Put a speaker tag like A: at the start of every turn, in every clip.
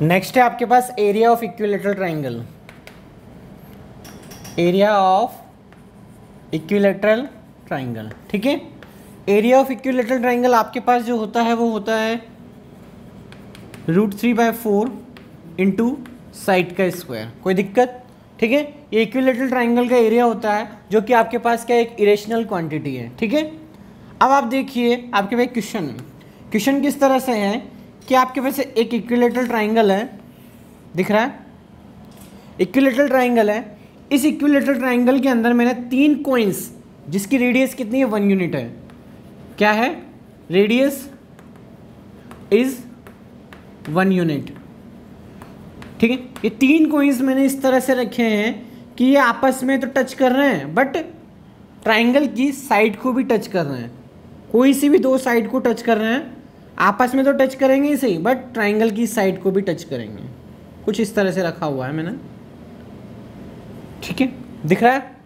A: Next है आपके पास area of equilateral triangle. Area of equilateral triangle, ठीक है। एरिया ऑफ इक्विलेटरल ट्राइंगल आपके पास जो होता है वो होता है √3/4 इंटू साइड का स्क्वायर। कोई दिक्कत? ठीक है, ये इक्विलेटरल ट्राइंगल का एरिया होता है जो कि आपके पास क्या एक इरेशनल क्वांटिटी है, ठीक है। अब आप देखिए आपके पास क्वेश्चन किस तरह से है कि आपके पास एक इक्विलेटरल ट्राइंगल है, दिख रहा है, इक्विलेटरल ट्राइंगल है। इस इक्विलेटरल ट्राइंगल के अंदर मैंने 3 कॉइन्स जिसकी रेडियस कितनी है 1 यूनिट है। क्या है? रेडियस इज 1 यूनिट, ठीक है। ये 3 कॉइन्स मैंने इस तरह से रखे हैं कि ये आपस में तो टच कर रहे हैं बट ट्राइंगल की साइड को भी टच कर रहे हैं। कोई सी भी 2 साइड को टच कर रहे हैं, आपस में तो टच करेंगे ही सही बट ट्राइंगल की साइड को भी टच करेंगे। कुछ इस तरह से रखा हुआ है मैंने, ठीक है, दिख रहा है।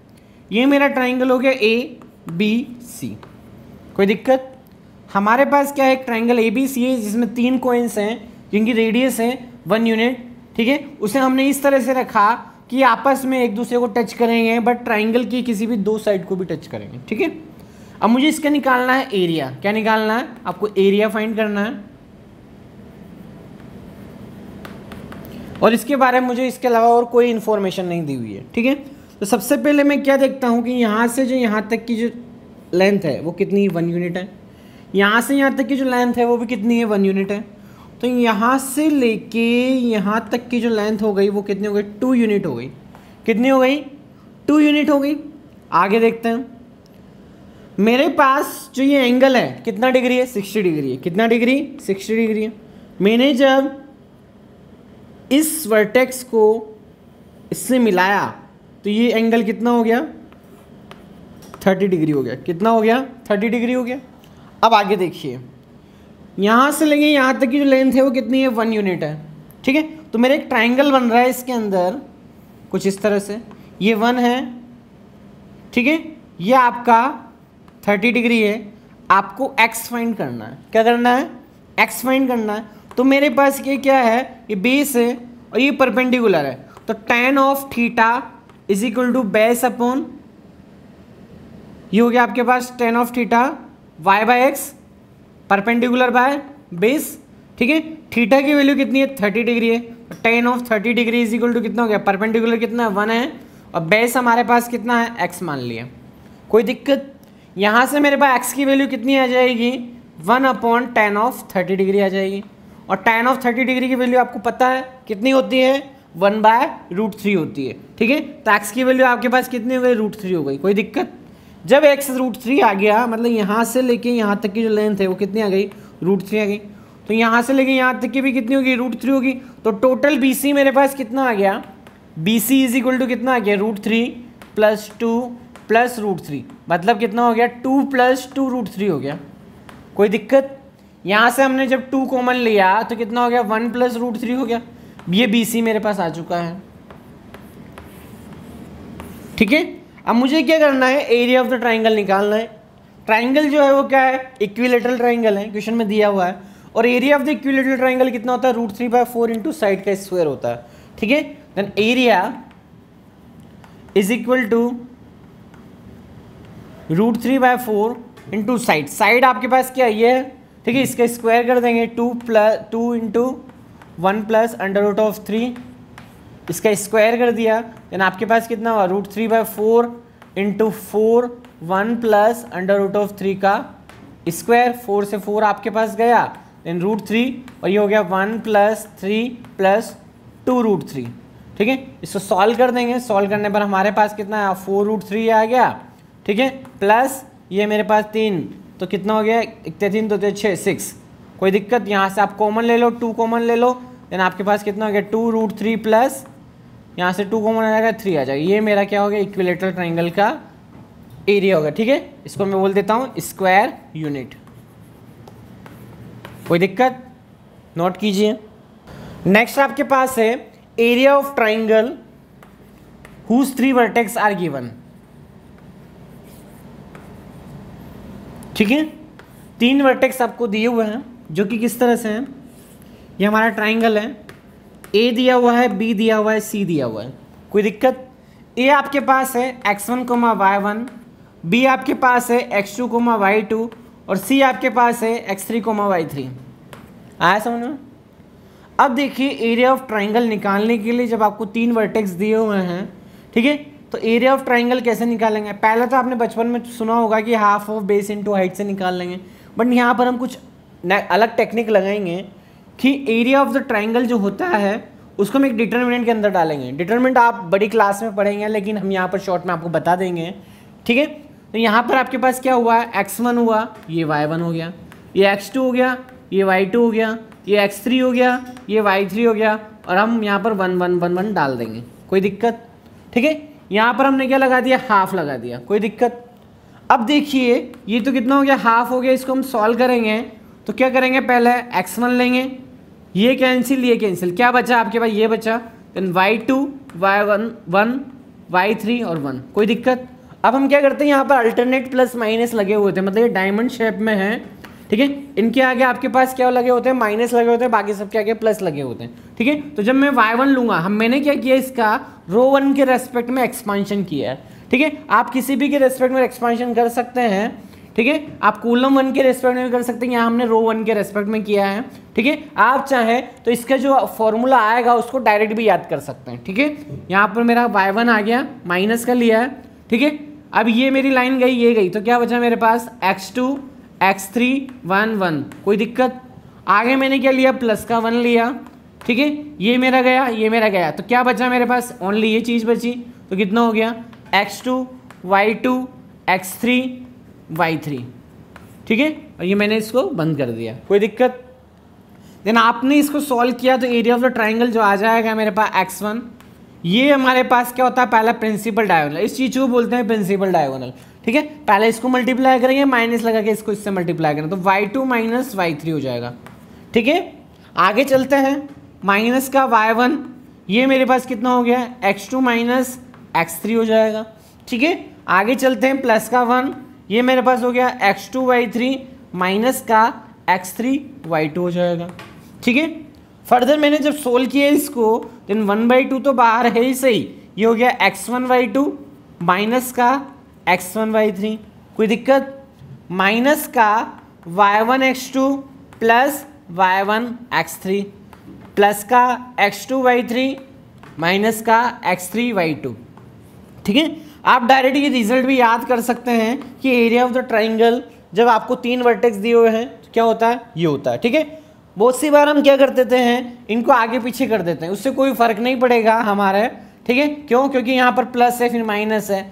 A: ये मेरा ट्राइंगल हो गया ABC। कोई दिक्कत? हमारे पास क्या है, एक ट्राइंगल ABC है जिसमें 3 कॉइन्स हैं जिनकी रेडियस है 1 यूनिट, ठीक है। उसे हमने इस तरह से रखा कि आपस में एक दूसरे को टच करेंगे बट ट्राइंगल की किसी भी 2 साइड को भी टच करेंगे, ठीक है। अब मुझे इसका निकालना है एरिया। क्या निकालना है? आपको एरिया फाइंड करना है और इसके बारे में मुझे इसके अलावा और कोई इन्फॉर्मेशन नहीं दी हुई है, ठीक है। तो सबसे पहले मैं क्या देखता हूँ कि यहाँ से जो यहाँ तक की जो लेंथ है वो कितनी 1 यूनिट है, यहाँ से यहाँ तक की जो लेंथ है वो भी कितनी है 1 यूनिट है। तो यहाँ से लेके यहाँ तक की जो लेंथ हो गई वो कितनी हो गई 2 यूनिट हो गई। कितनी हो गई? 2 यूनिट हो गई। आगे देखते हैं, मेरे पास जो ये एंगल है कितना डिग्री है 60 डिग्री है। कितना डिग्री? 60 डिग्री है। मैंने जब इस वर्टेक्स को इससे मिलाया तो ये एंगल कितना हो गया 30 डिग्री हो गया। कितना हो गया 30 डिग्री हो गया। अब आगे देखिए, यहाँ से लेंगे यहाँ तक की जो लेंथ है वो कितनी है 1 यूनिट है, ठीक है। तो मेरा एक ट्राइंगल बन रहा है इसके अंदर कुछ इस तरह से, ये 1 है, ठीक है, ये आपका 30 डिग्री है। आपको x फाइंड करना है। क्या करना है? x फाइंड करना है। तो मेरे पास ये क्या है, ये बेस है और ये परपेंडिकुलर है। तो tan of theta is equal to base upon, ये हो गया आपके पास tan of theta y/x perpendicular by base, ठीक है। थीटा की वैल्यू कितनी है 30 डिग्री है। tan of 30 degree is equal to कितना हो गया, परपेंडिकुलर कितना है 1 है और बेस हमारे पास कितना है x मान लिया। कोई दिक्कत? यहाँ से मेरे पास x की वैल्यू कितनी आ जाएगी 1 अपॉन tan ऑफ 30 डिग्री आ जाएगी। और tan ऑफ 30 डिग्री की वैल्यू आपको पता है कितनी होती है 1/√3 होती है, ठीक है। तो x की वैल्यू आपके पास कितनी हो गई √3 हो गई। कोई दिक्कत? जब x √3 आ गया मतलब यहाँ से लेके यहाँ तक की जो लेंथ है वो कितनी आ गई √3 आ गई। तो यहाँ से लेके यहाँ तक की भी कितनी होगी √3 होगी। तो टोटल BC मेरे पास कितना आ गया, BC इज इक्वल टू कितना आ गया √3 + 2 + √3, मतलब कितना हो गया 2 + 2 √3 हो गया। कोई दिक्कत? यहाँ से हमने जब 2 कॉमन लिया तो कितना हो गया 1 + √3 हो गया। ये BC मेरे पास आ चुका है, ठीक है। अब मुझे क्या करना है, एरिया ऑफ द ट्राइंगल निकालना है। ट्राइंगल जो है वो क्या है, इक्विलेटरल ट्राइंगल है, क्वेश्चन में दिया हुआ है। और area of the equilateral triangle कितना होता है √3/4 इंटू साइड का स्क्वायर होता है, ठीक है। Then area is equal to √3/4 into side. Side आपके पास क्या है, ये है, ठीक है। इसका स्क्वायर कर देंगे 2 इंटू 1 + √3, इसका स्क्वायर कर दिया। देन आपके पास कितना हुआ √3/4 इंटू 4 1 + √3 का स्क्वायर। 4 से 4 आपके पास गया, देन √3 और ये हो गया 1 + 3 + 2 √3, ठीक है। इसको सॉल्व कर देंगे। सॉल्व करने पर हमारे पास कितना आया 4 √3 आ गया, ठीक है, प्लस ये मेरे पास 3, तो कितना हो गया 3 तो 6 6। कोई दिक्कत? यहाँ से आप कॉमन ले लो, 2 कॉमन ले लो, देन आपके पास कितना हो गया 2 √3 प्लस यहाँ से 2 कॉमन आ जाएगा 3 आ जाएगा। ये मेरा क्या हो गया इक्विलेटरल ट्राइंगल का एरिया होगा, ठीक है। इसको मैं बोल देता हूँ स्क्वायर यूनिट। कोई दिक्कत? नोट कीजिए। नेक्स्ट आपके पास है area of triangle whose 3 vertex are given, ठीक है। 3 वर्टेक्स आपको दिए हुए हैं जो कि किस तरह से हैं, ये हमारा ट्राइंगल है, ए दिया हुआ है, बी दिया हुआ है, सी दिया हुआ है, कोई दिक्कत। ए आपके पास है x1, y1, बी आपके पास है x2, y2 और सी आपके पास है x3, y3। आया समझ में? अब देखिए एरिया ऑफ ट्राइंगल निकालने के लिए जब आपको 3 वर्टेक्स दिए हुए हैं, ठीक है, तो एरिया ऑफ ट्राइंगल कैसे निकालेंगे? पहले तो आपने बचपन में सुना होगा कि half of base into height से निकाल लेंगे, बट यहाँ पर हम कुछ अलग टेक्निक लगाएंगे कि एरिया ऑफ द ट्राइंगल जो होता है उसको हम एक डिटर्मिनेंट के अंदर डालेंगे। डिटर्मिनेंट आप बड़ी क्लास में पढ़ेंगे, लेकिन हम यहाँ पर शॉर्ट में आपको बता देंगे, ठीक है। तो यहाँ पर आपके पास क्या हुआ है, x1 हुआ, ये y1 हो गया, ये x2 हो गया, ये y2 हो गया, ये x3 हो गया, ये y3 हो गया, और हम यहाँ पर 1 1 1 1 डाल देंगे, कोई दिक्कत, ठीक है। यहाँ पर हमने क्या लगा दिया, हाफ लगा दिया, कोई दिक्कत। अब देखिए ये तो कितना हो गया, हाफ हो गया। इसको हम सॉल्व करेंगे तो क्या करेंगे, पहले x1 लेंगे, ये कैंसिल, ये कैंसिल, क्या बचा आपके पास, ये बचा, देन y2, y1 1, y3 और 1, कोई दिक्कत। अब हम क्या करते हैं, यहाँ पर अल्टरनेट प्लस माइनस लगे हुए थे, मतलब ये डायमंड शेप में है, ठीक है। इनके आगे आपके पास क्या लगे होते हैं, माइनस लगे होते हैं, बाकी सबके आगे प्लस लगे होते हैं, ठीक है। तो जब मैं y1 लूँगा, मैंने क्या किया, इसका रो 1 के रेस्पेक्ट में एक्सपांशन किया है, ठीक है। आप किसी भी के रेस्पेक्ट में एक्सपांशन कर सकते हैं, ठीक है। आप कूलम 1 के रेस्पेक्ट में भी कर सकते हैं, यहाँ हमने रो 1 के रेस्पेक्ट में किया है, ठीक है। आप चाहें तो इसका जो फॉर्मूला आएगा उसको डायरेक्ट भी याद कर सकते हैं, ठीक है। यहाँ पर मेरा y1 आ गया, माइनस का लिया है, ठीक है। अब ये मेरी लाइन गई, ये गई, तो क्या बचा मेरे पास, x2, x3 1 1, कोई दिक्कत। आगे मैंने क्या लिया, प्लस का 1 लिया, ठीक है। ये मेरा गया, ये मेरा गया, तो क्या बचा मेरे पास, ओनली ये चीज़ बची, तो कितना हो गया, x2, y2, x3, y3, ठीक है। और ये मैंने इसको बंद कर दिया, कोई दिक्कत। देन आपने इसको सॉल्व किया तो एरिया ऑफ द ट्राइंगल जो आ जाएगा मेरे पास x1, ये हमारे पास क्या होता है, पहला प्रिंसिपल डायगोनल, इस चीज़ को बोलते हैं प्रिंसिपल डायगोनल, ठीक है। पहले इसको मल्टीप्लाई करेंगे, माइनस लगा के इसको इससे मल्टीप्लाई करेंगे, तो y2 माइनस y3 हो जाएगा, ठीक है। आगे चलते हैं, माइनस का y1, ये मेरे पास कितना हो गया, x2 माइनस x3 हो जाएगा, ठीक है। आगे चलते हैं, प्लस का 1, ये मेरे पास हो गया x2 y3 माइनस का x3 y2 हो जाएगा, ठीक है। फर्दर मैंने जब सोल्व किया इसको, देन 1/2 तो बाहर है ही सही, ये हो गया x1 y2 माइनस का x1 y3, कोई दिक्कत। माइनस का y1 x2 plus y1 x3 plus का x2 y3 माइनस का x3 y2, ठीक है। आप डायरेक्ट ये रिजल्ट भी याद कर सकते हैं कि एरिया ऑफ द ट्राइंगल जब आपको 3 वर्टेक्स दिए हुए हैं तो क्या होता है, ये होता है, ठीक है। बहुत सी बार हम क्या कर देते हैं, इनको आगे पीछे कर देते हैं, उससे कोई फर्क नहीं पड़ेगा हमारे, ठीक है। क्यों, क्योंकि यहाँ पर प्लस है फिर माइनस है,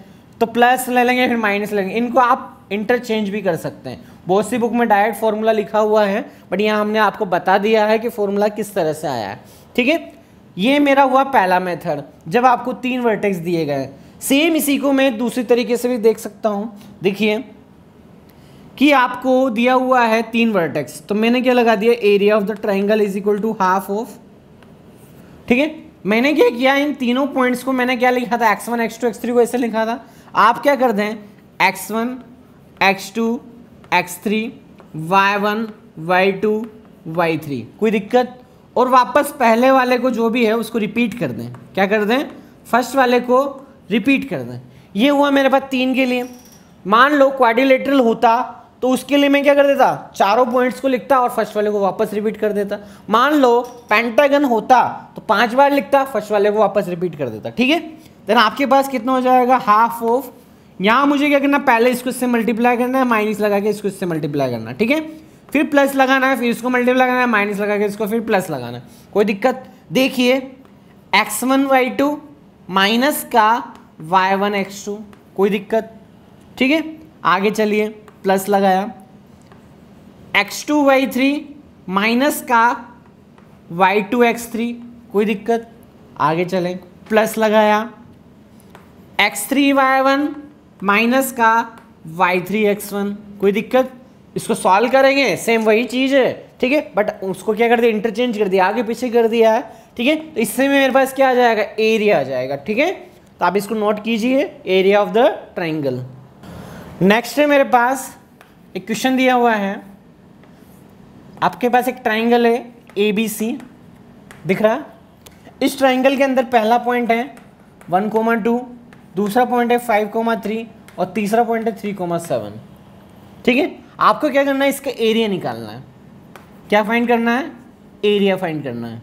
A: तो प्लस ले लेंगे फिर माइनस लेंगे, इनको आप इंटरचेंज भी कर सकते हैं। बहुत सी बुक में डायरेक्ट फॉर्मूला लिखा हुआ है, बट यहाँ हमने आपको बता दिया है कि फॉर्मूला किस तरह से आया है, ठीक है। ये मेरा हुआ पहला मेथड, जब आपको 3 वर्टेक्स दिए गए। सेम इसी को मैं दूसरी तरीके से भी देख सकता हूँ। देखिए कि आपको दिया हुआ है 3 वर्टेक्स, तो मैंने क्या लगा दिया, area of the triangle is equal to half of, ठीक है। मैंने क्या किया, इन तीनों पॉइंट्स को मैंने क्या लिखा था, x1 x2 x3 को ऐसे लिखा था। आप क्या कर दें, x1 x2 x3 y1 y2 y3, कोई दिक्कत। और वापस पहले वाले को जो भी है उसको रिपीट कर दें, क्या कर दें, फर्स्ट वाले को रिपीट कर दें। ये हुआ मेरे पास 3 के लिए। मान लो क्वाड्रिलेटरल होता तो उसके लिए मैं क्या कर देता, चारों पॉइंट्स को लिखता और फर्स्ट वाले को वापस रिपीट कर देता। मान लो पेंटागन होता तो 5 बार लिखता, फर्स्ट वाले को वापस रिपीट कर देता, ठीक है। देन आपके पास कितना हो जाएगा, हाफ ऑफ, यहाँ मुझे क्या करना, पहले इसको इससे मल्टीप्लाई करना है, माइनस लगा के इसको इससे मल्टीप्लाई करना है, ठीक है। फिर प्लस लगाना है, फिर इसको मल्टीप्लाई करना है, माइनस लगा के इसको फिर प्लस लगाना है, कोई दिक्कत। देखिए x1 y2 माइनस का y1 x2, कोई दिक्कत, ठीक है। आगे चलिए, प्लस लगाया, x2 y3 माइनस का y2 x3, कोई दिक्कत। आगे चलें, प्लस लगाया, x3 y1 माइनस का y3 x1, कोई दिक्कत। इसको सॉल्व करेंगे, सेम वही चीज़ है, ठीक है, बट उसको क्या कर दिया, इंटरचेंज कर दिया, आगे पीछे कर दिया है, ठीक है। तो इससे मेरे पास क्या आ जाएगा, एरिया आ जाएगा, ठीक है। तो आप इसको नोट कीजिए, area of the triangle. Next है मेरे पास एक क्वेश्चन दिया हुआ है, आपके पास एक ट्राइंगल है ABC, दिख रहा है, इस ट्राइंगल के अंदर पहला पॉइंट है 1,2, दूसरा पॉइंट है 5,3 और तीसरा पॉइंट है 3,7। ठीक है, आपको क्या करना है, इसका एरिया निकालना है। क्या फाइंड करना है, एरिया फाइंड करना है।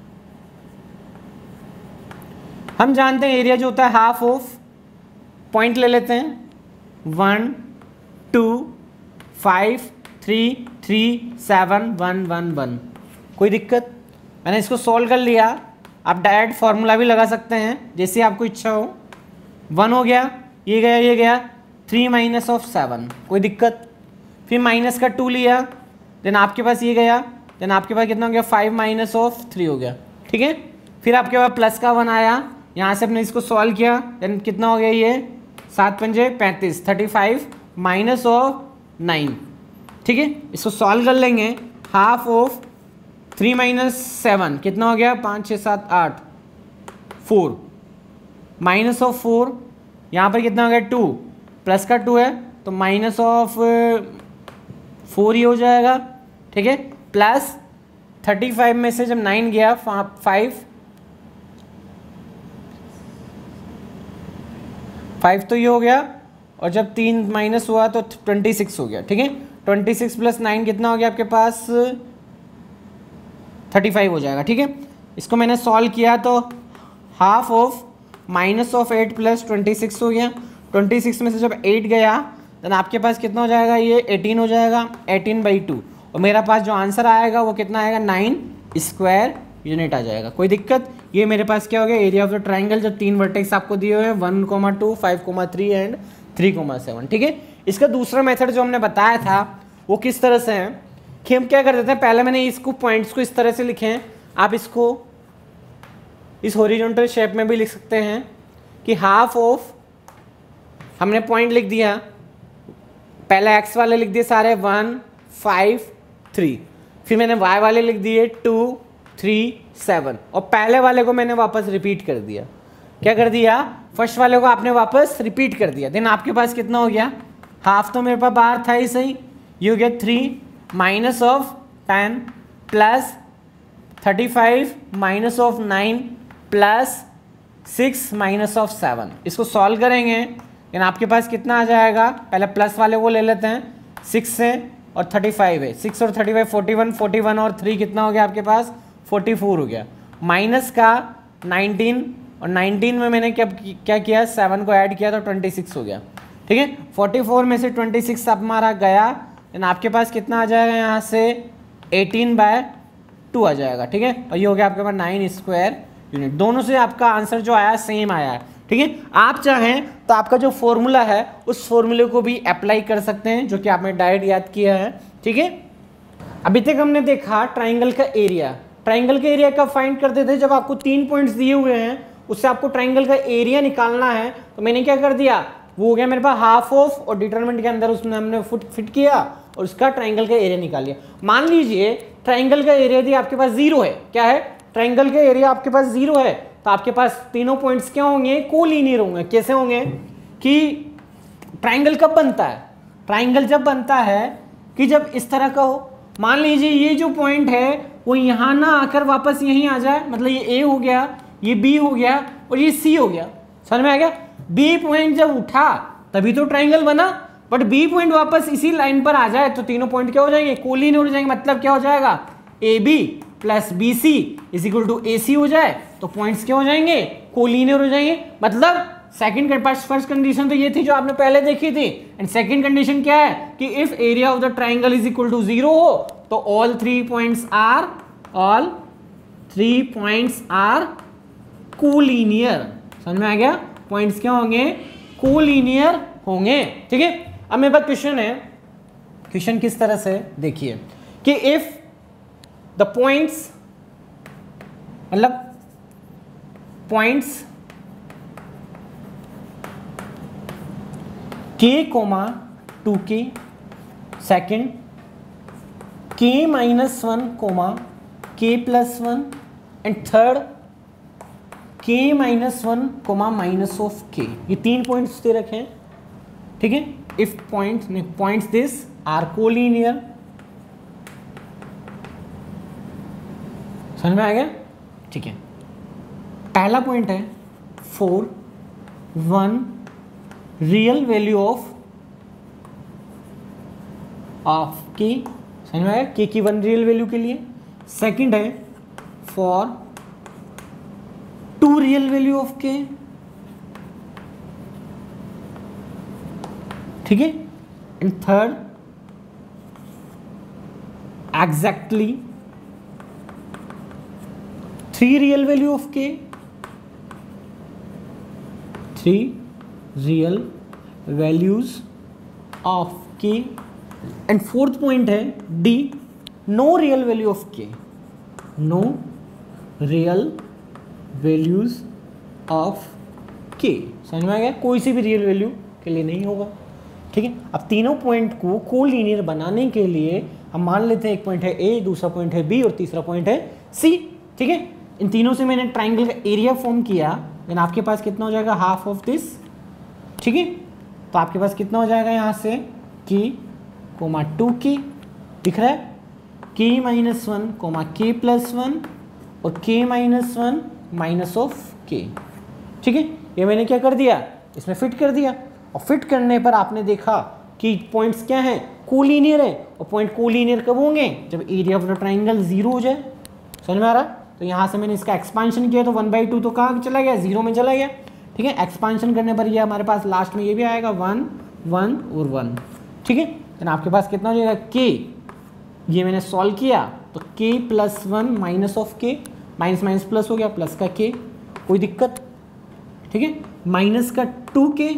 A: हम जानते हैं एरिया जो होता है हाफ ऑफ, पॉइंट ले लेते हैं 1, 2, 5, 3, 3, 7, 1, 1, 1। कोई दिक्कत? मैंने इसको सॉल्व कर लिया। आप डायरेक्ट फॉर्मूला भी लगा सकते हैं जैसे आपको इच्छा हो। 1 हो गया, ये गया, ये गया, 3 माइनस ऑफ 7, कोई दिक्कत? फिर माइनस का 2 लिया, देन आपके पास ये गया, देन आपके पास कितना हो गया, 5 माइनस ऑफ 3 हो गया। ठीक है, फिर आपके पास प्लस का 1 आया, यहाँ से अपने इसको सॉल्व किया, देन कितना हो गया, ये 7 पंजे 35, 35 माइनस ऑफ 9। ठीक है, इसको सॉल्व कर लेंगे। हाफ ऑफ 3 माइनस 7 कितना हो गया, 5, 6, 7, 8, 4 माइनस ऑफ 4, यहाँ पर कितना हो गया 2, प्लस का 2 है तो माइनस ऑफ 4 ही हो जाएगा। ठीक है, प्लस 35 में से जब 9 गया 5 तो ये हो गया, और जब 3 माइनस हुआ तो 26 हो गया। ठीक है, 26 प्लस 9 कितना हो गया आपके पास, 35 हो जाएगा। ठीक है, इसको मैंने सॉल्व किया तो half of minus of 8 plus 26 हो गया। 26 में से जब 8 गया देन आपके पास कितना हो जाएगा, ये 18 हो जाएगा, 18/2। और मेरा पास जो आंसर आएगा वो कितना आएगा, 9 स्क्वायर यूनिट आ जाएगा। कोई दिक्कत? ये मेरे पास क्या हो गया, एरिया ऑफ द ट्राइंगल जब 3 वर्टेक्स आपको दिए हुए हैं 1,2, 5,3 एंड 3,7। ठीक है, इसका दूसरा मेथड जो हमने बताया था वो किस तरह से है कि हम क्या कर देते हैं, पहले मैंने इसको पॉइंट्स को इस तरह से लिखे हैं, आप इसको इस हॉरिजॉन्टल शेप में भी लिख सकते हैं कि हाफ ऑफ, हमने पॉइंट लिख दिया, पहले एक्स वाले लिख दिए सारे 1, 5, 3, फिर मैंने वाई वाले लिख दिए 2, 3, 7, और पहले वाले को मैंने वापस रिपीट कर दिया। क्या कर दिया, फर्स्ट वाले को आपने वापस रिपीट कर दिया। देन आपके पास कितना हो गया, हाफ तो मेरे पास बाहर था ही सही, ये हो गया 3 minus of 10 plus 35 minus of 9 plus 6 minus of 7। इसको सॉल्व करेंगे लेकिन आपके पास कितना आ जाएगा, पहले प्लस वाले को ले लेते हैं, 6 है और 35 है, 6 और 35 41, 41 और 3 कितना हो गया आपके पास, 44 हो गया। माइनस का 19, और 19 में मैंने क्या किया, 7 को ऐड किया तो 26 हो गया। ठीक है, 44 में से 26 अब हमारा गया, देन आपके पास कितना आ जाएगा, यहाँ से 18/2 आ जाएगा। ठीक है, और ये हो गया आपके पास 9 स्क्वायर यूनिट। दोनों से आपका आंसर जो आया सेम आया है। ठीक है, आप चाहें तो आपका जो फॉर्मूला है उस फॉर्मूले को भी अप्लाई कर सकते हैं जो कि आपने डायरेक्ट याद किया है। ठीक है, अभी तक हमने देखा ट्राइंगल का एरिया। ट्राइंगल का एरिया कब फाइंड करते थे, जब आपको 3 पॉइंट्स दिए हुए हैं उससे आपको ट्राइंगल का एरिया निकालना है। तो मैंने क्या कर दिया, वो हो गया मेरे पास हाफ ऑफ, और डिटरमिनेंट के अंदर उसमें हमने फिट किया और उसका ट्राइंगल का एरिया निकाल लिया। मान लीजिए ट्राइंगल का एरिया यदि आपके पास 0 है, क्या है, ट्राइंगल का एरिया आपके पास 0 है, तो आपके पास तीनों पॉइंट्स क्या होंगे, कोलिनियर होंगे। कैसे होंगे कि ट्राइंगल कब बनता है, ट्राइंगल जब बनता है कि जब इस तरह का हो। मान लीजिए ये जो पॉइंट है वो यहाँ ना आकर वापस यहीं आ जाए, मतलब ये ए हो गया, ये बी हो गया और ये सी हो गया। समझ में आ गया? बी पॉइंट जब उठा तभी तो ट्राइंगल बना, बट बी पॉइंट वापस इसी लाइन पर आ जाए तो तीनों पॉइंट क्या हो जाएंगे, कोलिनियर हो जाएंगे। मतलब क्या हो जाएगा, A B plus B C is equal to A C हो जाए तो पॉइंट्स क्या हो जाएंगे, कोलिनियर हो जाएंगे। मतलब सेकंड फर्स्ट कंडीशन तो ये थी जो आपने पहले देखी थी, एंड सेकंड कंडीशन क्या है कि if area of the triangle is equal to 0 हो तो ऑल 3 पॉइंट्स आर कोलिनियर। समझ में आ गया? पॉइंट्स क्या होंगे, कोलिनियर होंगे। ठीक है, अब मेरे पास क्वेश्चन है। क्वेश्चन किस तरह से देखिए कि इफ द पॉइंट्स, मतलब points k, 2k, second k -1, k +1 and third k -1, minus of k। ये 3 पॉइंट्स दे रखे हैं। ठीक है, if points this are collinear. समझ में आ गया? ठीक है, पहला पॉइंट है 4 1 रियल वैल्यू ऑफ के, समझ में आया, के की 1 रियल वैल्यू के लिए। सेकंड है फॉर 2 रियल वैल्यू ऑफ के, ठीक है। And third exactly 3 real value of के, 3 रियल वैल्यूज ऑफ के। एंड फोर्थ पॉइंट है D, no real value of के, नो रियल वैल्यूज ऑफ के। समझ में आ गया, कोई सी भी रियल वैल्यू के लिए नहीं होगा, ठीक है। अब तीनों पॉइंट को कोलिनियर बनाने के लिए हम मान लेते हैं एक पॉइंट है ए, दूसरा पॉइंट है बी और तीसरा पॉइंट है सी, ठीक है। इन तीनों से मैंने ट्राइंगल का एरिया फॉर्म किया, देन आपके पास कितना हो जाएगा, हाफ ऑफ दिस, ठीक है। तो आपके पास कितना हो जाएगा यहाँ से के कोमा 2 के दिख रहा है, के -1 कोमा के +1 और के -1 माइनस ऑफ के, ठीक है। ये मैंने क्या कर दिया, इसमें फिट कर दिया, और फिट करने पर आपने देखा कि पॉइंट्स क्या हैं, कोलिनियर है। और पॉइंट कोलिनियर कब होंगे, जब एरिया ऑफ द ट्राइंगल 0 हो जाए। समझ में आ रहा। तो यहाँ से मैंने इसका एक्सपांशन किया तो 1/2 तो कहाँ चला गया, 0 में चला गया, ठीक है। एक्सपांशन करने पर ये हमारे पास लास्ट में ये भी आएगा 1 1 और 1, ठीक है। देन आपके पास कितना हो जाएगा के, ये मैंने सॉल्व किया तो के +1 माइनस ऑफ के, माइनस माइनस प्लस हो गया, प्लस का के, कोई दिक्कत, ठीक है। माइनस का 2 के,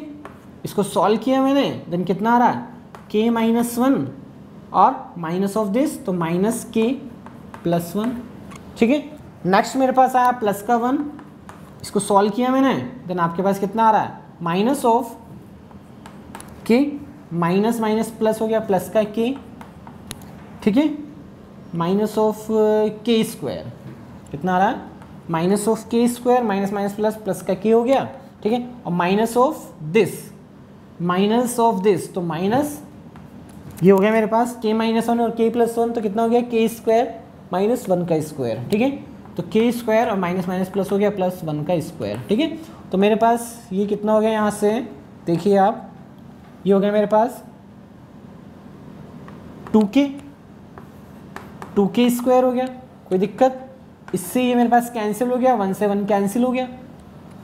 A: इसको सॉल्व किया मैंने, देन कितना आ रहा है के -1 और माइनस ऑफ दिस तो माइनस के +1, ठीक है। नेक्स्ट मेरे पास आया प्लस का 1, इसको सॉल्व किया मैंने, देन आपके पास कितना आ रहा है माइनस ऑफ के, माइनस माइनस प्लस हो गया, प्लस का के, ठीक है। माइनस ऑफ के स्क्वायर कितना आ रहा है, माइनस ऑफ के square, minus minus plus, plus का के हो गया, ठीक है। और माइनस ऑफ दिस तो माइनस ये हो गया मेरे पास के -1 और के +1 तो कितना हो गया के स्क्वायर -1 का स्क्वायर, ठीक है। तो के स्क्वायर और माइनस माइनस प्लस हो गया +1 का स्क्वायर, ठीक है। तो मेरे पास ये कितना हो गया, यहाँ से देखिए आप, ये हो गया मेरे पास 2k स्क्वायर हो गया, कोई दिक्कत। इससे ये मेरे पास कैंसिल हो गया, 1 से 1 कैंसिल हो गया,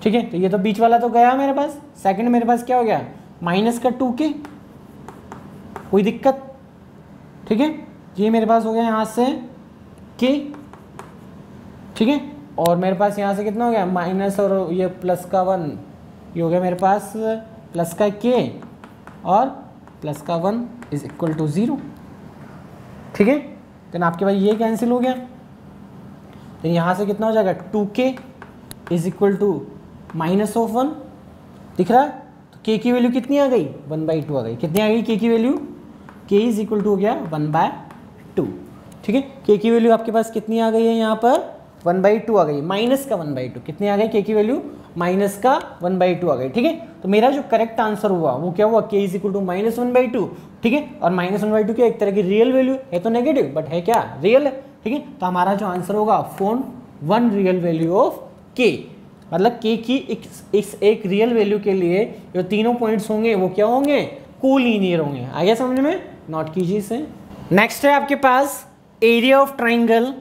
A: ठीक है। तो ये तो बीच वाला तो गया मेरे पास। सेकंड मेरे पास क्या हो गया, माइनस का 2k, कोई दिक्कत, ठीक है। ये मेरे पास हो गया यहाँ से k, ठीक है। और मेरे पास यहाँ से कितना हो गया माइनस और ये प्लस का 1, ये हो गया मेरे पास प्लस का k और प्लस का 1 इज इक्वल टू 0, ठीक है। देन आपके पास ये कैंसिल हो गया, देन यहाँ से कितना हो जाएगा 2k is equal to minus of 1, दिख रहा है। तो k की वैल्यू कितनी आ गई, 1/2 आ गई। कितनी आ गई k की वैल्यू, k इज इक्वल टू हो गया 1/2, ठीक है। k की वैल्यू आपके पास कितनी आ गई है, यहाँ पर 1/2 आ गई, माइनस का 1/2, कितनी आ गई k की वैल्यू, माइनस का 1/2 आ गई, ठीक है। तो मेरा जो करेक्ट आंसर हुआ वो क्या हुआ, k इज इक्वल टू -1/2, ठीक है। और -1/2 की एक तरह की रियल वैल्यू है, तो नेगेटिव बट है क्या, रियल है, ठीक है। तो हमारा जो आंसर होगा found 1 real value of k, मतलब k की एक रियल वैल्यू के लिए जो तीनों पॉइंट्स होंगे वो क्या होंगे, कोलिनियर होंगे। आ गया समझ में, नोट कीजिए इसे। नेक्स्ट है आपके पास area of triangle,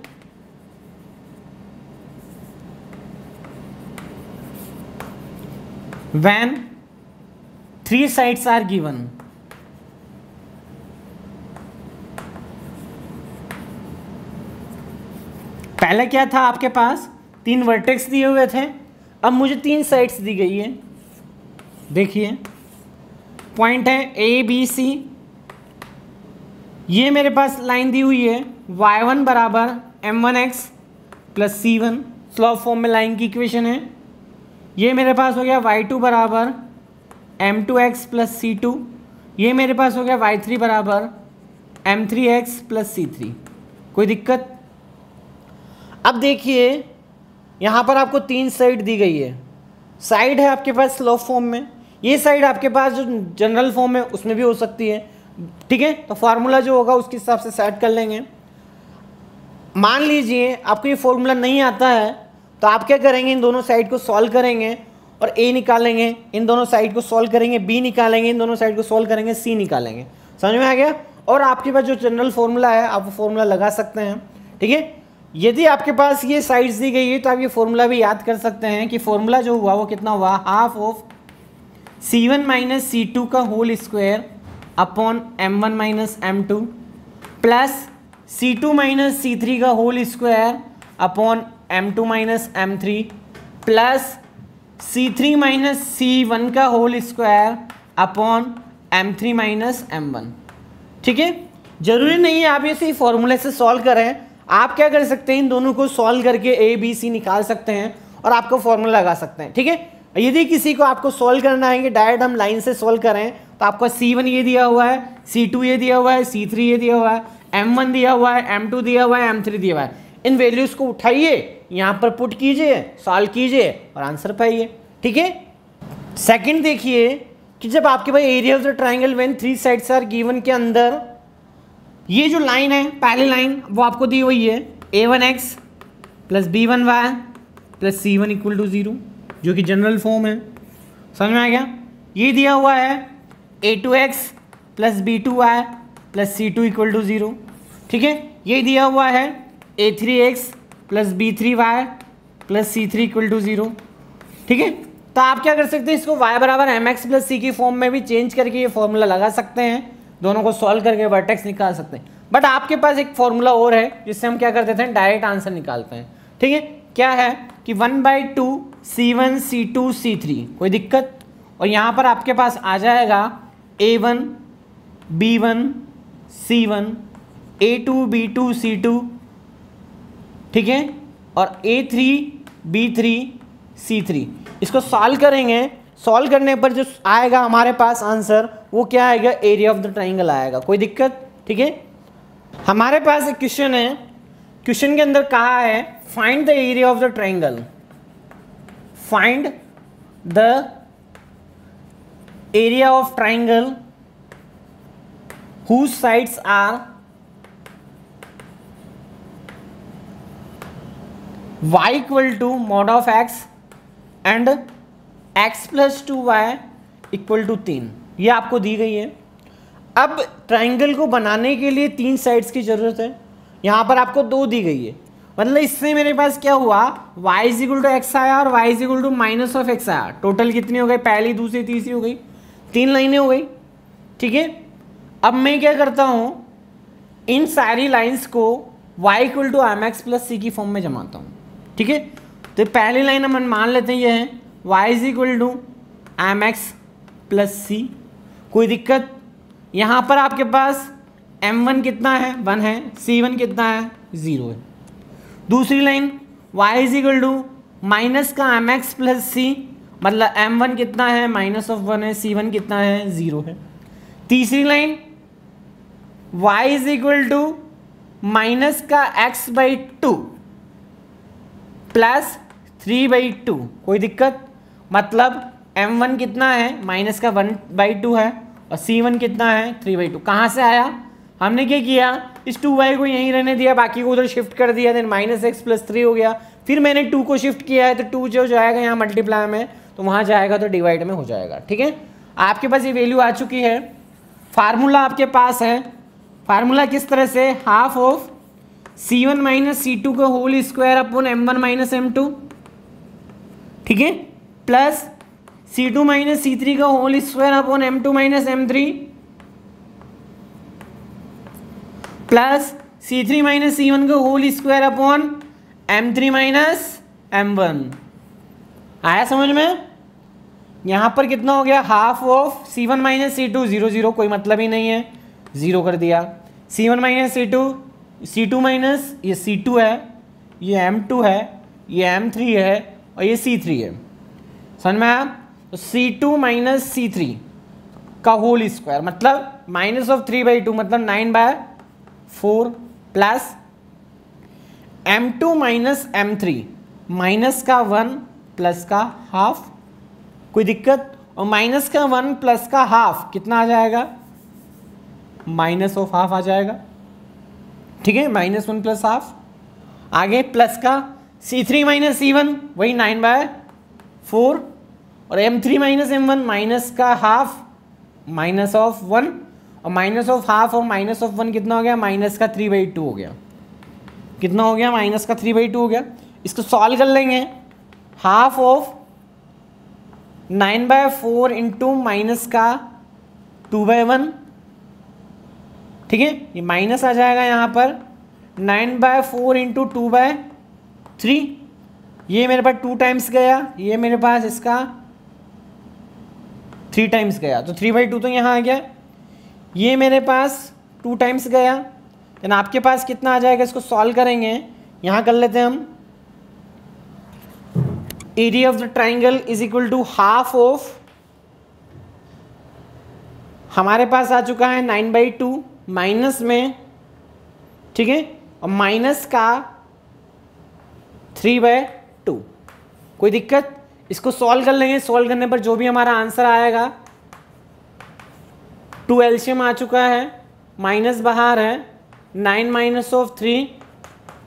A: when 3 sides are given, पहले क्या था आपके पास 3 वर्टेक्स दिए हुए थे, अब मुझे 3 साइड्स दी गई है। देखिए पॉइंट है ABC, ये मेरे पास लाइन दी हुई है y1 बराबर m1x plus c1, slope form में लाइन की इक्वेशन है। ये मेरे पास हो गया y2 बराबर m2x प्लस c2, ये मेरे पास हो गया y3 बराबर m3x प्लस c3, कोई दिक्कत। अब देखिए यहाँ पर आपको 3 साइड दी गई है, साइड है आपके पास स्लॉप फॉर्म में, ये साइड आपके पास जो जनरल फॉर्म है उसमें भी हो सकती है, ठीक है। तो फार्मूला जो होगा उसके हिसाब से सेट कर लेंगे। मान लीजिए आपको ये फॉर्मूला नहीं आता है तो आप क्या करेंगे, इन दोनों साइड को सॉल्व करेंगे और a निकालेंगे, इन दोनों साइड को सॉल्व करेंगे, b निकालेंगे, इन दोनों साइड को सॉल्व करेंगे, c निकालेंगे। समझ में आ गया। और आपके पास जो जनरल फॉर्मूला है आप वो फॉर्मूला लगा सकते हैं। ठीक है, यदि आपके पास ये साइड्स दी गई है तो आप ये फॉर्मूला भी याद कर सकते हैं कि फॉर्मूला जो हुआ वो कितना हुआ, half of c1 minus c2 का whole square upon m1 minus m2 plus c2 minus c3 का whole square upon m2 minus m3 plus c3 minus c1 का whole square upon m3 minus m1। ठीक है, जरूरी नहीं है आप इसी फॉर्मूले से सॉल्व करें, आप क्या कर सकते हैं, इन दोनों को सॉल्व करके a b c निकाल सकते हैं और आपको फॉर्मूला लगा सकते हैं। ठीक है, यदि किसी को आपको सॉल्व करना है कि डायरेक्ट हम लाइन से सॉल्व करें तो आपको c1 ये दिया हुआ है, c2 ये दिया हुआ है, c3 ये दिया हुआ है, m1 दिया हुआ है, m2 दिया हुआ है, m3 दिया हुआ है। इन वैल्यूज को उठाइए, यहाँ पर पुट कीजिए, सॉल्व कीजिए और आंसर पाइए। ठीक है, सेकंड देखिए कि जब आपके पास area of the triangle when three sides are given के अंदर ये जो लाइन है, पहली लाइन वो आपको दी हुई है a1x plus b1y plus c1 equal to 0, जो कि जनरल फॉर्म है। समझ में आ गया। ये दिया हुआ है a2x plus b2y plus c2 equal to 0। ठीक है, ये दिया हुआ है a3x plus b3y plus c3 equal to 0। ठीक है, तो आप क्या कर सकते हैं, इसको y बराबर mx प्लस c की फॉर्म में भी चेंज करके ये फॉर्मूला लगा सकते हैं, दोनों को सॉल्व करके वर्टेक्स निकाल सकते हैं। बट आपके पास एक फॉर्मूला और है जिससे हम क्या कर देते हैं, डायरेक्ट आंसर निकालते हैं। ठीक है, क्या है कि 1/2 c1 c2 c3, कोई दिक्कत। और यहाँ पर आपके पास आ जाएगा a1 b1 c1 a2 b2 c2। ठीक है, और a3 b3 c3। इसको सॉल्व करेंगे, सॉल्व करने पर जो आएगा हमारे पास आंसर वो क्या आएगा, एरिया ऑफ द ट्राइंगल आएगा। कोई दिक्कत। ठीक है, हमारे पास एक क्वेश्चन है, क्वेश्चन के अंदर कहा है find the area of the triangle, find the area of triangle whose sides are y equal to mod of x and x plus 2y equal to 3। ये आपको दी गई है। अब ट्राइंगल को बनाने के लिए 3 साइड्स की जरूरत है, यहाँ पर आपको 2 दी गई है। मतलब इससे मेरे पास क्या हुआ, y is equal to x आया और y is equal to minus of x आया। टोटल कितनी हो गई, पहली दूसरी तीसरी हो गई, 3 लाइनें हो गई। ठीक है, अब मैं क्या करता हूँ, इन सारी लाइन्स को y equal to M x plus C की फॉर्म में जमाता हूँ। ठीक है, तो पहली लाइन हम मान लेते हैं ये है y is equal to M x plus C. कोई दिक्कत। यहाँ पर आपके पास m1 कितना है, 1 है, c1 कितना है, 0 है। दूसरी line y is equal to minus का एम एक्स प्लस सी, मतलब m1 कितना है, माइनस ऑफ 1 है, c1 कितना है, 0 है। तीसरी line y is equal to minus का x/2 प्लस 3/2। कोई दिक्कत। मतलब m1 कितना है, माइनस का 1/2 है और c1 कितना है, 3/2। कहाँ से आया, हमने क्या किया, इस 2y को यहीं रहने दिया, बाकी को उधर शिफ्ट कर दिया, देन माइनस एक्स प्लस 3 हो गया। फिर मैंने 2 को शिफ्ट किया है तो 2 जो जाएगा यहाँ मल्टीप्लाई में तो वहाँ जाएगा तो डिवाइड में हो जाएगा। ठीक है, आपके पास ये वैल्यू आ चुकी है। फार्मूला आपके पास है, फार्मूला किस तरह से, half of c1 minus c2 का whole square upon m1 minus m2। ठीक है, प्लस c2 माइनस c3 का whole square upon m2 minus m3 plus c3 minus c1 का whole square upon m3 minus m1। आया समझ में। यहाँ पर कितना हो गया, half of c1 minus c2, 0 0, कोई मतलब ही नहीं है, 0 कर दिया। c1 माइनस c2 माइनस ये c2 है, ये m2 है, ये m3 है और ये c3 है। समझ में आया। तो c2 माइनस c3 का होल स्क्वायर मतलब माइनस ऑफ 3/2 मतलब 9/4 plus m2 minus m3 minus का 1 प्लस का हाफ। कोई दिक्कत। और माइनस का 1 प्लस का हाफ कितना आ जाएगा, माइनस ऑफ हाफ आ जाएगा। ठीक है, -1 प्लस हाफ। आगे प्लस का C3 माइनस C1 वही 9/4 और M3 माइनस M1 माइनस का हाफ माइनस ऑफ 1 और माइनस ऑफ हाफ और माइनस ऑफ 1 कितना हो गया, माइनस का 3/2 हो गया। कितना हो गया, माइनस का 3/2 हो गया। इसको सॉल्व कर लेंगे, हाफ ऑफ 9/4 इंटू माइनस का 2/1, ठीक है, ये माइनस आ जाएगा यहाँ पर 9/4 इंटू 2/3, ये मेरे पास 2 टाइम्स गया, ये मेरे पास इसका 3 टाइम्स गया, तो 3/2 तो यहाँ आ गया। ये मेरे पास 2 टाइम्स गया, देन आपके पास कितना आ जाएगा, इसको सॉल्व करेंगे, यहाँ कर लेते हैं हम। Area of the triangle is equal to half of, हमारे पास आ चुका है 9/2 माइनस में, ठीक है, और माइनस का 3/2। कोई दिक्कत, इसको सॉल्व कर लेंगे, सॉल्व करने पर जो भी हमारा आंसर आएगा, 2 एलसीएम आ चुका है, माइनस बाहर है, 9 माइनस ऑफ 3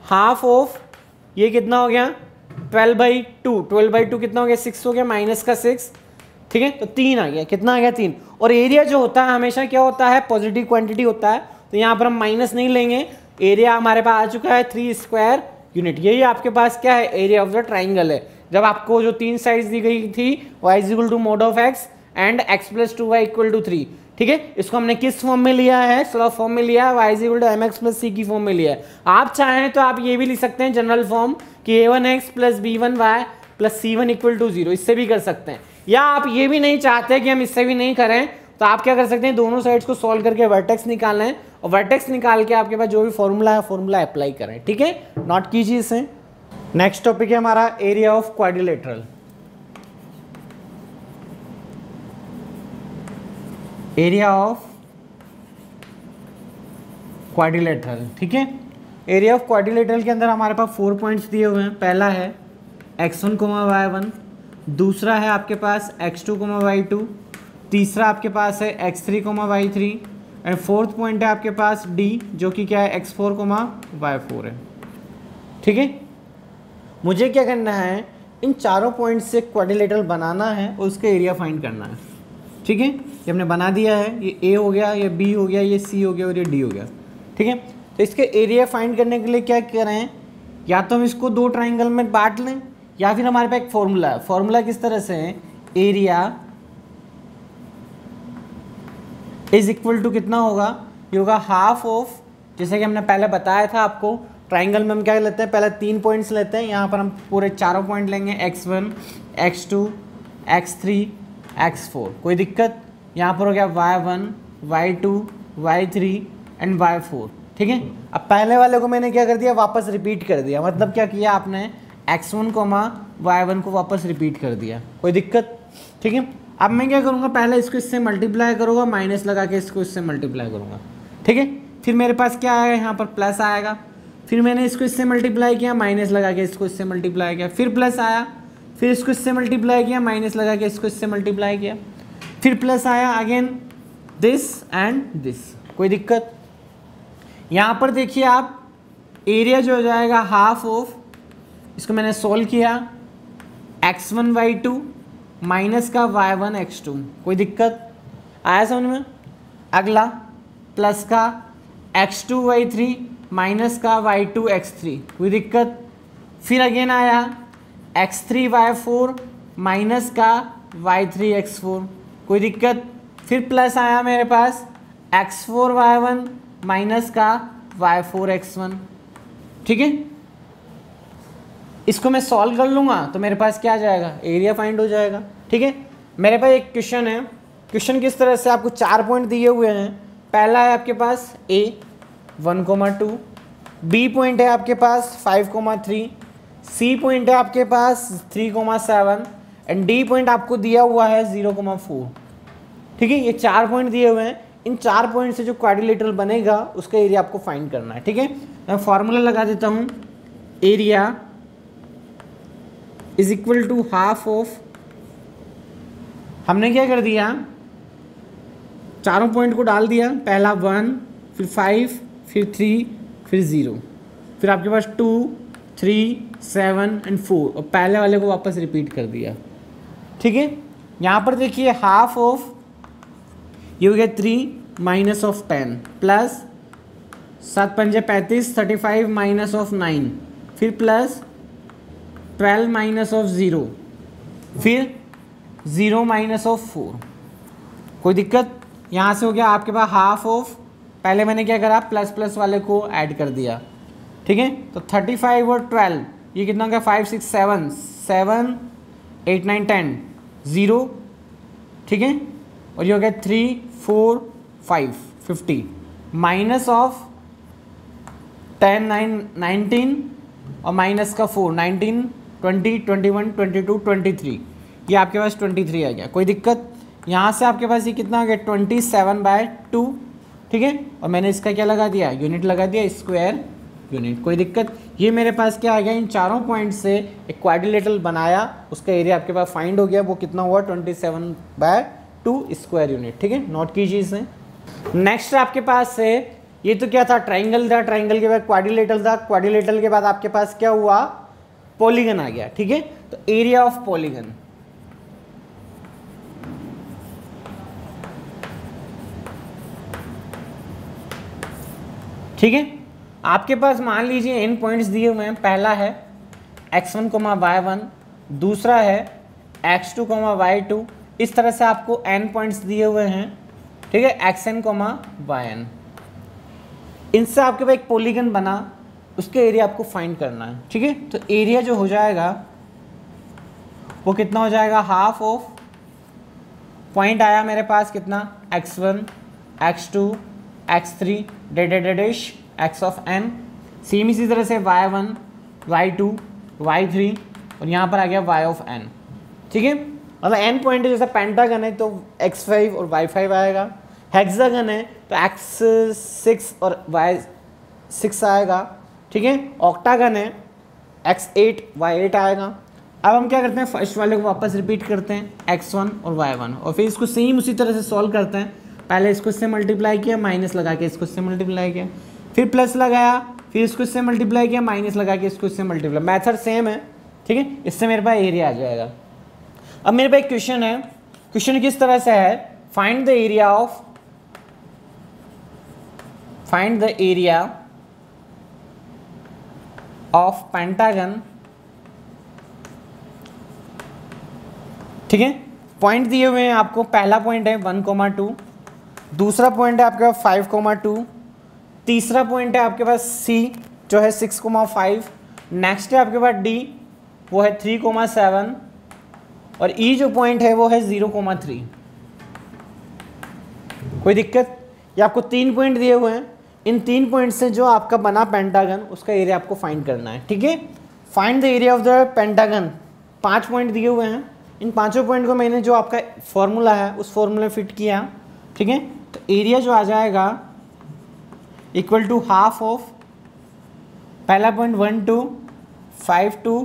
A: हाफ ऑफ, ये कितना हो गया 12/2, 12/2 कितना हो गया 6 हो गया, माइनस का 6, ठीक है, तो 3 आ गया, कितना आ गया 3। और एरिया जो होता है हमेशा क्या होता है, पॉजिटिव क्वांटिटी होता है, तो यहाँ पर हम माइनस नहीं लेंगे, एरिया हमारे पास आ चुका है 3 स्क्वायर यूनिट। यही आपके पास क्या है, एरिया ऑफ द ट्राइंगल है। जब आपको जो 3 साइड्स दी गई थी, y is equal to mod of x and x plus 2y equal to 3, ठीक है, इसको हमने किस फॉर्म में लिया है, स्लॉप फॉर्म में लिया है, y is equal to mx plus c की फॉर्म में लिया है। आप चाहें तो आप ये भी लिख सकते हैं जनरल फॉर्म कि a1x plus b1y plus c1 equal to 0, इससे भी कर सकते हैं। या आप ये भी नहीं चाहते कि हम इससे भी नहीं करें, तो आप क्या कर सकते हैं, दोनों साइड्स को सॉल्व करके वर्टेक्स निकालें और वर्टेक्स निकाल के आपके पास जो भी फॉर्मूला है फॉर्मूला अप्लाई करें, ठीक है, नोट कीजिए इसे। नेक्स्ट टॉपिक है हमारा area of quadrilateral. Area of quadrilateral, ठीक है, एरिया ऑफ क्वाड्रिलेटरल के अंदर हमारे पास 4 पॉइंट्स दिए हुए हैं। पहला है x1, y1, दूसरा है आपके पास x2, y2, तीसरा आपके पास है x3, y3 and fourth point है आपके पास D, जो कि क्या है x4, y4 है, ठीक है। मुझे क्या करना है, इन चारों पॉइंट से क्वाड्रिलेटरल बनाना है और उसका एरिया फाइंड करना है, ठीक है। ये हमने बना दिया है, ये A हो गया, ये B हो गया, ये C हो गया और ये D हो गया, ठीक है। तो इसके एरिया फाइंड करने के लिए क्या करें, या तो हम इसको 2 ट्राइंगल में बांट लें, या फिर हमारे पास एक फॉर्मूला है। फॉर्मूला किस तरह से है, एरिया इज इक्वल टू कितना होगा, ये होगा हाफ ऑफ, जैसे कि हमने पहले बताया था आपको, ट्राइंगल में हम क्या लेते हैं, पहले 3 पॉइंट्स लेते हैं, यहाँ पर हम पूरे चारों पॉइंट लेंगे, x1, x2, x3, x4। कोई दिक्कत, यहाँ पर हो गया y1, y2, y3 and y4, ठीक है। अब पहले वाले को मैंने क्या कर दिया, वापस रिपीट कर दिया, मतलब क्या किया आपने, x1, y1 को वापस रिपीट कर दिया। कोई दिक्कत, ठीक है। अब मैं क्या करूँगा, पहले इसको इससे मल्टीप्लाई करूँगा, माइनस लगा के इसको इससे मल्टीप्लाई करूँगा, ठीक है। फिर मेरे पास क्या आएगा, यहाँ पर प्लस आएगा, फिर मैंने इसको इससे मल्टीप्लाई किया, माइनस लगा के इसको इससे मल्टीप्लाई किया, फिर प्लस आया, फिर इसको इससे मल्टीप्लाई किया, माइनस लगा के इसको इससे मल्टीप्लाई किया, फिर प्लस आया, अगेन दिस एंड दिस। कोई दिक्कत, यहाँ पर देखिए आप, एरिया जो हो जाएगा हाफ ऑफ, इसको मैंने सोल्व किया, x1, y2 माइनस का y1, x2। कोई दिक्कत, आया समझ में। अगला प्लस का x2, y3 माइनस का y2, x3। कोई दिक्कत, फिर अगेन आया x3, y4 माइनस का y3, x4। कोई दिक्कत, फिर प्लस आया मेरे पास x4, y1 माइनस का y4, x1, ठीक है। इसको मैं सॉल्व कर लूँगा तो मेरे पास क्या आ जाएगा, एरिया फाइंड हो जाएगा, ठीक है। मेरे पास एक क्वेश्चन है, क्वेश्चन किस तरह से, आपको 4 पॉइंट दिए हुए हैं। पहला है आपके पास A 1,2, B पॉइंट है आपके पास 5,3, C पॉइंट है आपके पास 3,7 एंड D पॉइंट आपको दिया हुआ है 0,4, ठीक है। ये 4 पॉइंट दिए हुए हैं, इन 4 पॉइंट से जो क्वाड्रिलेटरल बनेगा उसका एरिया आपको फाइंड करना है, ठीक है। मैं फॉर्मूला लगा देता हूँ, area is equal to half of, हमने क्या कर दिया, चारों पॉइंट को डाल दिया, पहला 1, फिर 5, फिर 3, फिर 0, फिर आपके पास 2, 3, 7 एंड 4 और पहले वाले को वापस रिपीट कर दिया। ठीक है, यहाँ पर देखिए हाफ ऑफ ये हो गया 3 माइनस ऑफ 10 प्लस 7 पंजे 35 35 माइनस ऑफ 9 फिर प्लस 12 माइनस ऑफ 0 फिर 0 माइनस ऑफ 4। कोई दिक्कत? यहाँ से हो गया आपके पास हाफ ऑफ, पहले मैंने क्या करा प्लस प्लस वाले को ऐड कर दिया। ठीक है, तो 35 और 12 ये कितना हो गया 5 6 7 7 8 9 10 0। ठीक है, और ये हो गया 3 4 5 50 माइनस ऑफ 10 9 19 और माइनस का 4 19 20 21 22 23 ये आपके पास 23 आ गया। कोई दिक्कत? यहाँ से आपके पास ये कितना आ गया 27/2। ठीक है, और मैंने इसका क्या लगा दिया यूनिट लगा दिया स्क्वायर यूनिट। कोई दिक्कत? ये मेरे पास क्या आ गया इन चारों पॉइंट से एक क्वाड्रिलेटरल बनाया, उसका एरिया आपके पास फाइंड हो गया। वो कितना हुआ 27/2 स्क्वायर यूनिट। ठीक है, नोट कीजिए इसे। नेक्स्ट आपके पास से ये तो क्या था ट्राइंगल था, ट्राइंगल के बाद क्वाड्रिलेटरल था, क्वाड्रिलेटरल के बाद आपके पास क्या हुआ पॉलीगन आ गया। ठीक है, तो एरिया ऑफ पॉलीगन ठीक है, आपके पास मान लीजिए इन पॉइंट्स दिए हुए हैं। पहला है x1, y1, दूसरा है x2, y2। इस तरह से आपको n पॉइंट्स दिए हुए हैं। ठीक है, xn, yn। इनसे आपके पास एक पॉलीगन बना, उसके एरिया आपको फाइंड करना है। ठीक है, तो एरिया जो हो जाएगा वो कितना हो जाएगा हाफ ऑफ पॉइंट आया मेरे पास कितना x1 x2 x3 dash x of n। Same इसी तरह से y1 y2 y3 और यहाँ पर आ गया y ऑफ n। ठीक है, मतलब n पॉइंट है, जैसा पेंटागन है तो x5 और y5 आएगा, हेक्सागन है तो x6 और y6 आएगा। ठीक है, ऑक्टागन है x8 y8 आएगा। अब हम क्या करते हैं फर्स्ट वाले को वापस रिपीट करते हैं x1 और y1 और फिर इसको सेम उसी तरह से सॉल्व करते हैं। पहले इसको इससे मल्टीप्लाई किया, माइनस लगा के इसको इससे मल्टीप्लाई किया, फिर प्लस लगाया, फिर इसको इससे मल्टीप्लाई किया, माइनस लगा के इसको इससे मल्टीप्लाई। मेथड सेम है। ठीक है, इससे मेरे पास एरिया आ जाएगा। अब मेरे पास एक क्वेश्चन है, क्वेश्चन किस तरह से है find the area of pentagon. ठीक है, पॉइंट दिए हुए हैं आपको। पहला पॉइंट है 1,2, दूसरा पॉइंट है आपके पास 5,2, तीसरा पॉइंट है आपके पास C जो है 6,5, नेक्स्ट है आपके पास D वो है 3,7 और E जो पॉइंट है वो है 0,3। कोई दिक्कत? ये आपको 3 पॉइंट दिए हुए हैं। इन 3 पॉइंट से जो आपका बना पेंटागन उसका एरिया आपको फाइंड करना है। ठीक है, find the area of the pentagon. 5 point दिए हुए हैं, इन पांचों पॉइंट को मैंने जो आपका फॉर्मूला है उस फॉर्मूले में फिट किया। ठीक है, तो एरिया जो आ जाएगा इक्वल टू हाफ ऑफ पहला पॉइंट 1 2 5 2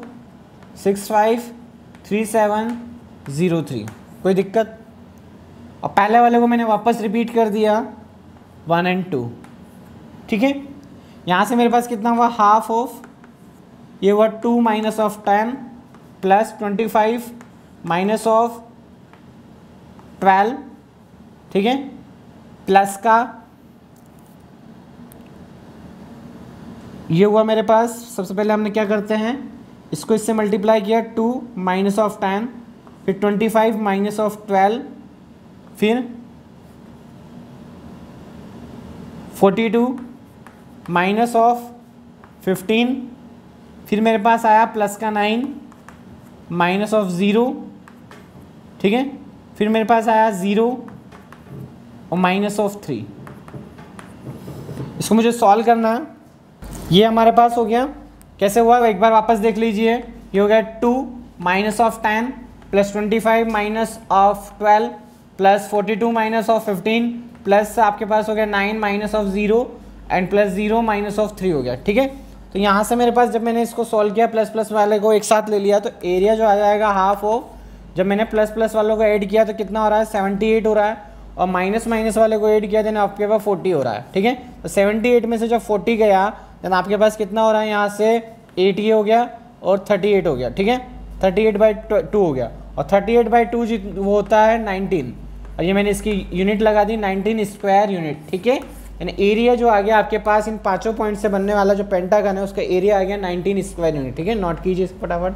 A: 6 5 3 7 0 3। कोई दिक्कत? और पहले वाले को मैंने वापस रिपीट कर दिया 1 और 2। ठीक है, यहाँ से मेरे पास कितना हुआ हाफ ऑफ ये हुआ 2 minus of 10 plus 25 minus of 12। ठीक है, प्लस का ये हुआ मेरे पास। सबसे पहले हमने क्या करते हैं इसको इससे मल्टीप्लाई किया 2 माइनस ऑफ 10 फिर 25 माइनस ऑफ 12 फिर 42 माइनस ऑफ 15 फिर मेरे पास आया प्लस का 9 माइनस ऑफ 0। ठीक है, फिर मेरे पास आया 0 और माइनस ऑफ 3। इसको मुझे सॉल्व करना है। ये हमारे पास हो गया। कैसे हुआ एक बार वापस देख लीजिए। ये हो गया 2 minus of 10 plus 25 minus of 12 plus 42 minus of 15 plus आपके पास हो गया 9 minus of 0 and plus 0 minus of 3 हो गया। ठीक है, तो यहाँ से मेरे पास जब मैंने इसको सॉल्व किया प्लस प्लस वाले को एक साथ ले लिया तो एरिया जो आ जाएगा हाफ ऑफ, जब मैंने प्लस प्लस वालों को ऐड किया तो कितना हो रहा है 78 हो रहा है और माइनस माइनस वाले को ऐड किया देन आपके पास 40 हो रहा है। ठीक है, तो 78 में से जब 40 गया देन आपके पास कितना हो रहा है यहाँ से 80 हो गया और 38 हो गया, ठीक है, 38/2 हो गया, और 38/2 वो होता है 19, और ये मैंने इसकी यूनिट लगा दी 19 स्क्वायर यूनिट, ठीक है। यानी एरिया जो आ गया आपके पास इन 5 पॉइंट से बनने वाला जो पेंटागन है उसका एरिया आ गया 19 स्क्वायर यूनिट, ठीक है। नोट कीजिए इसको फटाफट।